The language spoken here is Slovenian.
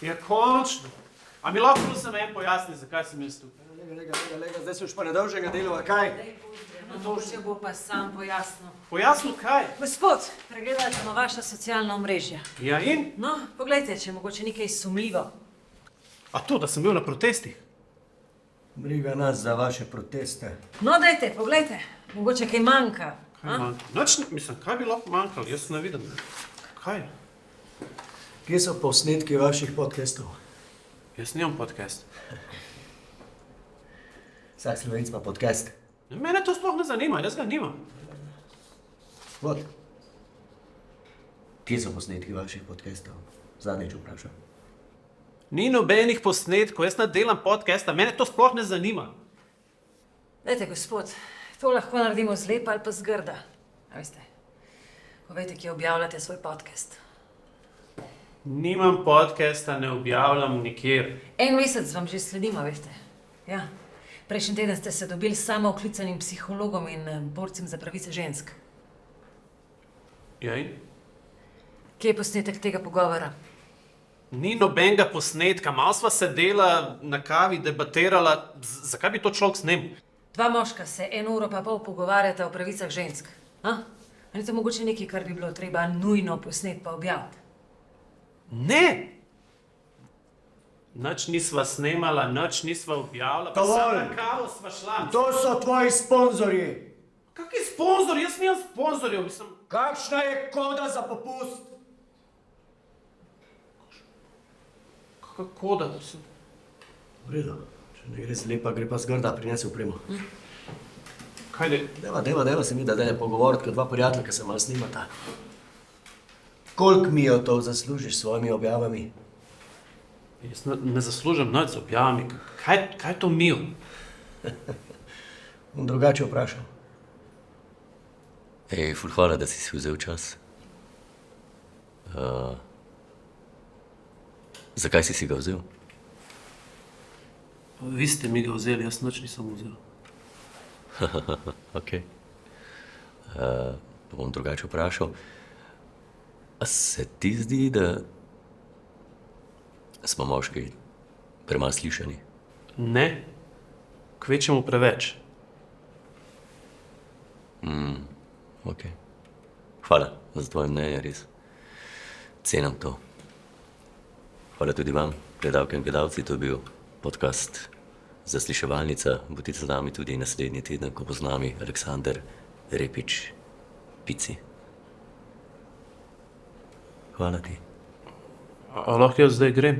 Ja, končno. A mi lahko prosim en pojasni, zakaj sem jaz tukaj? Lega, zdaj so už pa nedolžnega delova, kaj? Mogoče bo pa sam pojasnil. Pojasnil kaj? Gospod, pregledali smo vaša socialna omrežja. Ja in? No, poglejte, če je mogoče nekaj sumljivo. A to, da sem bil na protestih? Briga nas za vaše proteste. No, dajte, poglejte, mogoče kaj manjka. Kaj manjka? Noč, mislim, kaj bi lahko manjkalo? Jaz ne vidim. Kaj? Kje so posnetki vaših podcastov? Jaz nimam podcast. Vsak Slovenc ima podcast. Mene to sploh ne zanima, jaz ga nimam. Vod. Kje so posnetki vaših podcastov? Zadnjič vprašam. Ni nobenih posnetkov, jaz ne delam podcasta, mene to sploh ne zanima. Dajte, gospod, to lahko naredimo zlepa ali pa zgrda. A veste, povejte, kje objavljate svoj podcast. Nimam podcasta, ne objavljam nikjer. En mesec vam že sledimo, veste. Ja. Prejšnji teden ste se dobili s samooklicanim psihologom in borcem za pravice žensk. Ja in? Kje je posnetek tega pogovora? Ni nobenega posnetka, malo sva sedela na kavi, debatirala, zakaj bi to človek snemal? Dva moška se 1 uro pa pol pogovarjata o pravicah žensk. A? Ali je to mogoče nekaj, kar bi bilo treba nujno posnet pa objaviti? Ne! Nič nisva snemala, nič nisva objavila, pa samo na kavo sva šla. To so tvoji sponzorji. Kakšni sponzor? Jaz nimam sponzorjev, mislim. Kakšna je koda za popust? Kakšna koda, mislim. V redu. Če ne gre zlepa, gre pa zgrda, prinesi opremo. Kaj de? Deva se mi, da ne pogovoriti, kot dva prijatelja, ki se malo snimata. Koliko mijotov zaslužiš s svojimi objavami? Jaz ne zaslužim nič z objavami. Kaj je to mil? Bom drugače vprašal. Ej, ful hvala, da si vzel čas. Zakaj si ga vzel? Vi ste mi ga vzeli, jaz nič nisem vzel. Ok. Pa bom drugače vprašal. A se ti zdi, da smo moški premalo slišani? Ne, kvečemu preveč. Ok. Hvala za tvoje mnenje, res. Cenim to. Hvala tudi vam, gledalke in gledalci. To je bil podcast Zasliševalnica. Bodite z nami tudi naslednji teden, ko bo z nami Aleksander Repič Pici. Hvala ti. A lahko jaz zdaj grem?